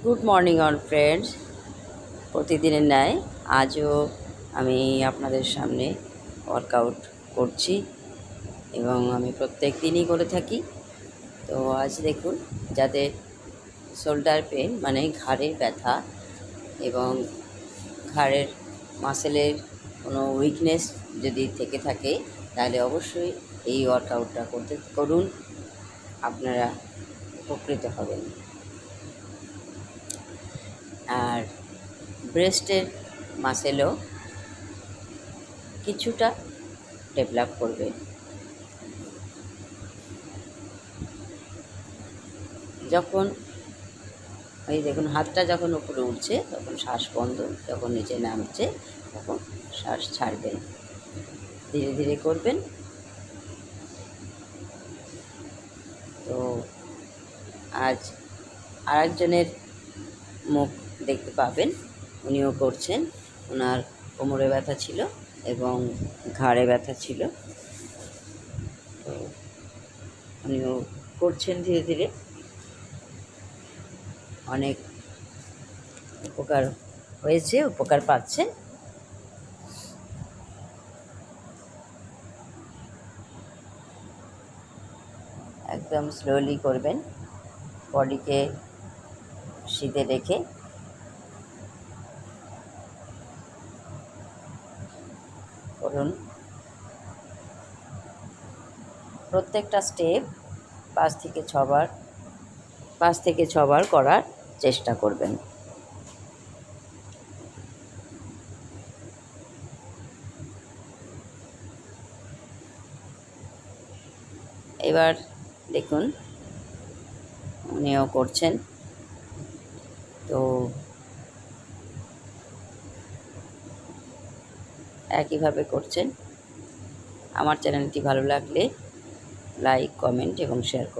Good morning all friends. প্রতিদিনের ন্যায় আজও আমি আপনাদের সামনে ওয়ার্কআউট করছি এবং আমি প্রত্যেক দিনই করে থাকি। তো আজ দেখুন, যাদের শোল্ডার পেন মানে ঘাড়ে ব্যথা এবং ঘাড়ের মাসেলের কোনো উইকনেস যদি থেকে থাকে, তাহলে অবশ্যই এই ওয়ার্কআউটটা করুন, আপনারা উপকৃত হবেন। আর ব্রেস্টের মাসেলও কিছুটা ডেভেলপ করবে। যখন এই দেখুন, হাতটা যখন উপরে উঠছে তখন শ্বাস বন্ধ, যখন নিচে নামছে তখন শ্বাস ছাড়বেন। ধীরে ধীরে করবেন। তো আজ আরেকজনের মুখ দেখতে পাবেন, উনিও করছেন। ওনার কোমরে ব্যথা ছিল এবং ঘাড়ে ব্যথা ছিল, তো উনিও করছেন ধীরে ধীরে। অনেক উপকার হয়েছে, উপকার পাচ্ছেন। একদম স্লোলি করবেন, বডিকে সিধে রেখে। করুন প্রত্যেকটা স্টেপ 5 থেকে 6 বার করার চেষ্টা করবেন। এবার দেখুন, উনিও করছেন। তো একইভাবে করছেন। আমার চ্যানেলটি ভালো লাগলে লাইক, কমেন্ট এবং শেয়ার করুন।